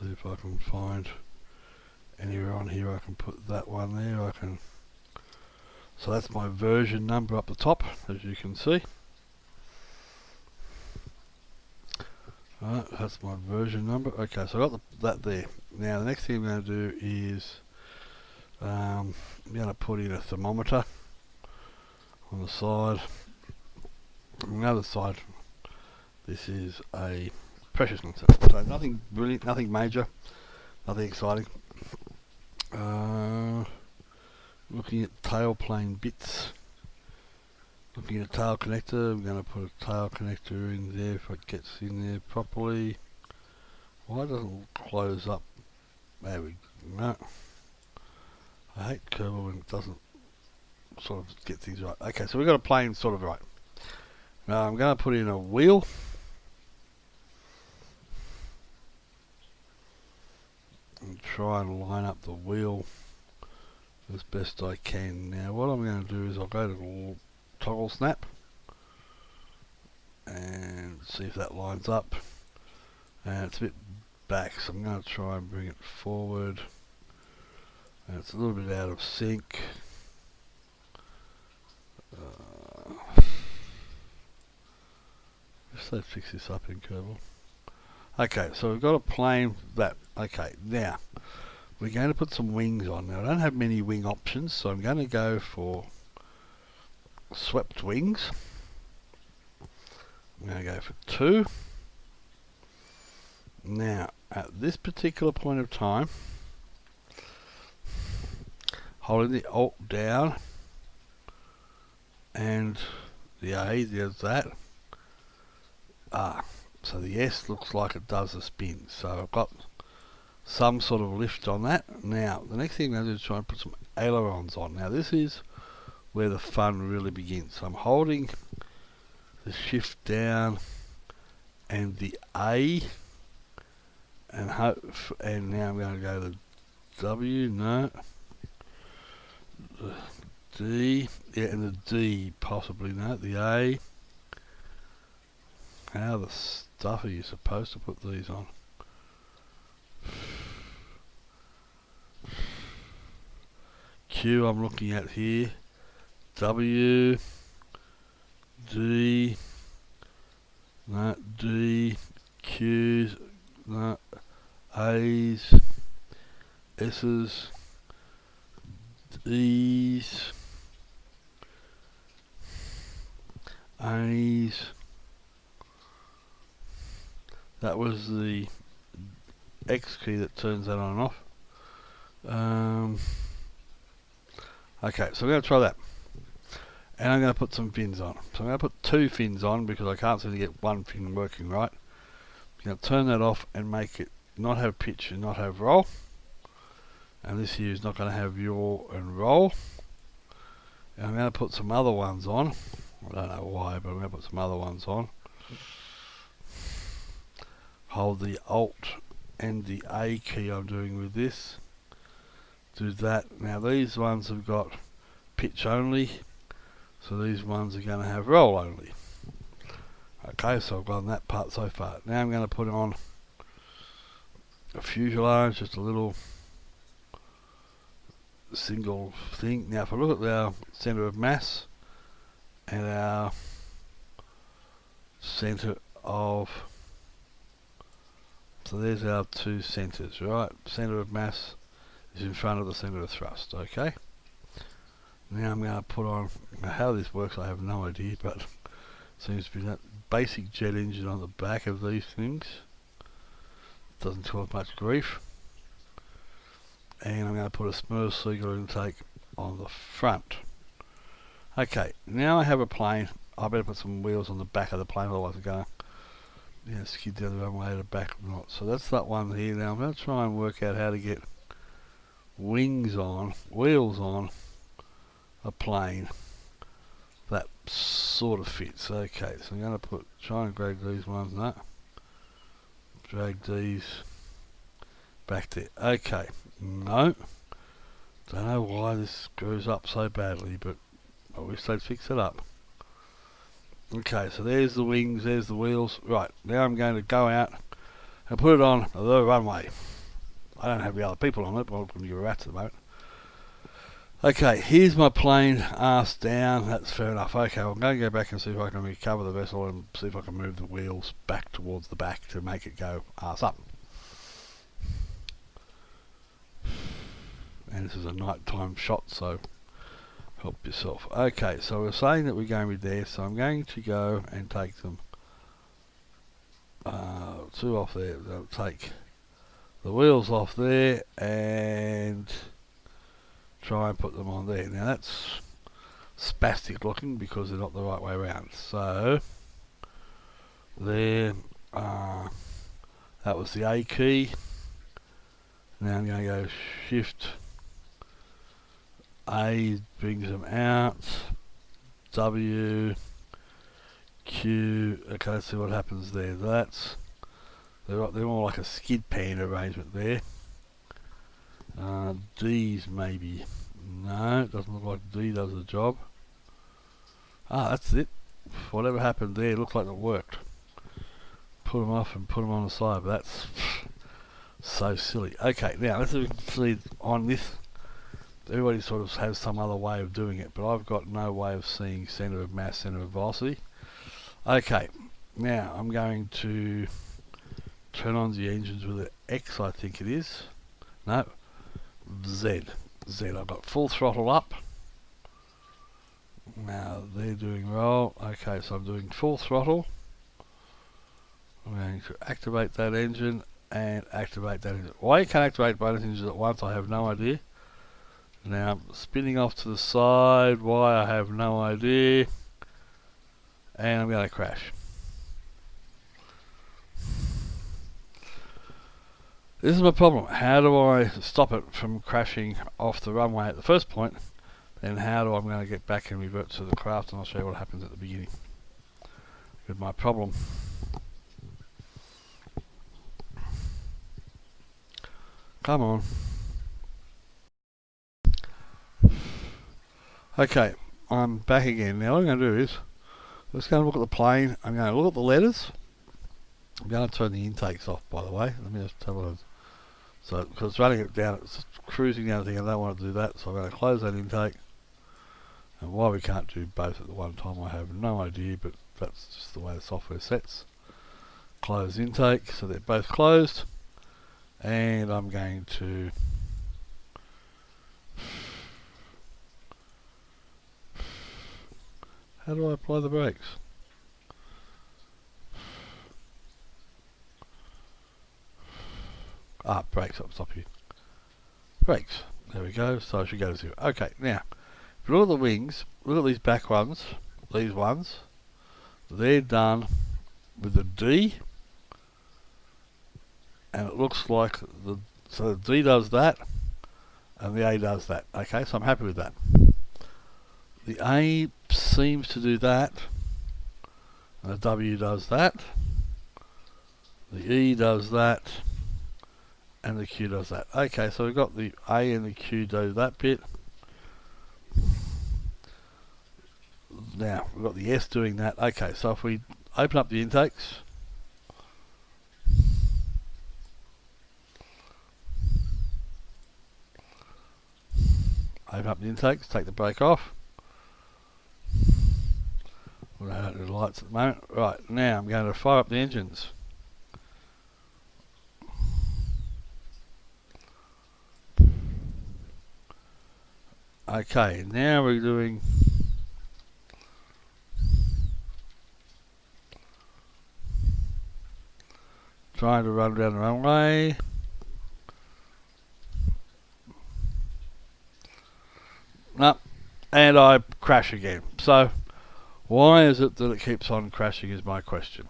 See if I can find anywhere on here I can put that one there. So that's my version number up the top, as you can see. Alright, that's my version number. Okay, so I got that there. Now the next thing I'm going to do is I'm going to put in a thermometer on the side. On the other side, this is a pressure sensor. So nothing brilliant, nothing major, nothing exciting. Looking at tailplane bits. Looking at tail connector, I'm going to put a tail connector in there if it gets in there properly. Why doesn't it close up? There we go. I hate Kerbal when it doesn't sort of get things right. Okay, so we've got a plane sort of right. Now I'm going to put in a wheel. And try and line up the wheel as best I can. Now what I'm going to do is I'll go to the toggle snap and see if that lines up, and it's a bit back, so I'm going to try and bring it forward, and it's a little bit out of sync. Let's fix this up in Kerbal. Okay, so we've got a plane that. Okay, now we're going to put some wings on. Now I don't have many wing options, so I'm going to go for swept wings. I'm going to go for 2. Now at this particular point of time, holding the Alt down and the A, there's that. So the S looks like it does a spin, so I've got some sort of lift on that. Now the next thing I'm going to do is try and put some ailerons on. Now this is where the fun really begins. So I'm holding the shift down and the A, and now I'm going to go to W, no, the D, yeah, and the D possibly, no, the A. How the stuff are you supposed to put these on? Q I'm looking at here. W, D, no, D, Q's, no, A's, S's, E's, A's. That was the X key that turns that on and off. Okay, so we're going to try that. And I'm going to put some fins on. So I'm going to put 2 fins on because I can't seem to get one fin working right. I'm going to turn that off and make it not have pitch and not have roll. And this here is not going to have yaw and roll. And I'm going to put some other ones on. I don't know why, but I'm going to put some other ones on. Hold the Alt and the A key I'm doing with this. Do that. Now these ones have got pitch only, so these ones are going to have roll only. Okay, so I've done that part so far. Now I'm going to put on a fuselage, just a little single thing. Now if I look at our centre of mass and our centre of, so there's our 2 centres, right? Centre of mass is in front of the centre of thrust, okay? Now I'm going to put on, how this works I have no idea, but seems to be that basic jet engine on the back of these things. Doesn't cause much grief. And I'm going to put a Smurf Seagull intake on the front. Okay, now I have a plane. I better put some wheels on the back of the plane, otherwise I'm going to skid down the runway at the back or not. So that's that one here. Now I'm going to try and work out how to get wings on, wheels on a plane that sort of fits. Okay, so I'm going to try and drag these ones, no, drag these back there. Okay, no, don't know why this screws up so badly, but I wish they'd fix it up. Okay, so there's the wings, there's the wheels. Right, now I'm going to go out and put it on the runway. I don't have the other people on it, but I'm going to give a rat's at the moment. Okay, here's my plane, arse down, that's fair enough. Okay, I'm going to go back and see if I can recover the vessel and see if I can move the wheels back towards the back to make it go arse up. And this is a nighttime shot, so help yourself. Okay, so we're saying that we're going to be there, so I'm going to go and take them two off there. I'll take the wheels off there and try and put them on there. Now that's spastic looking because they're not the right way around. So there, that was the A key. Now I'm going to go shift A brings them out, W, Q. Okay, let's see what happens there. That's they're more like a skid pan arrangement there. D's maybe. No, it doesn't look like D does the job. That's it. Whatever happened there, looks like it worked. Put them off and put them on the side, but that's so silly. Okay, now let's see on this. Everybody sort of has some other way of doing it, but I've got no way of seeing centre of mass, centre of velocity. Okay, now I'm going to turn on the engines with an X, I think it is. No, Z. I've got full throttle up. Now they're doing roll. Okay, so I'm doing full throttle. I'm going to activate that engine and activate that engine. Why you can't activate both engines at once, I have no idea. Now I'm spinning off to the side. Why, I have no idea. And I'm going to crash. This is my problem. How do I stop it from crashing off the runway at the first point? Then how do I'm going to get back and revert to the craft, and I'll show you what happens at the beginning with my problem. Come on. Okay, I'm back again. Now what I'm going to do is, let's go and look at the plane. I'm going to look at the letters. I'm going to turn the intakes off, by the way. Let me just tell you. So, because it's running it down, it's cruising down the thing, I don't want to do that, so I'm going to close that intake. And why we can't do both at the one time, I have no idea, but that's just the way the software sets. Close intake, so they're both closed. And I'm going to how do I apply the brakes? Brakes, I'll stop you. Brakes. There we go. So I should go to 0. Okay, now, if you look at the wings, look at these back ones, these ones, they're done with a D, and it looks like so the D does that, and the A does that. Okay, so I'm happy with that. The A seems to do that, and the W does that, the E does that, and the Q does that. Okay, so we've got the A and the Q do that bit. Now, we've got the S doing that. Okay, so if we open up the intakes, take the brake off. We don't do the lights at the moment. Right, now I'm going to fire up the engines. Okay, now we're doing trying to run down the runway. No, and I crash again. So why is it that it keeps on crashing is my question.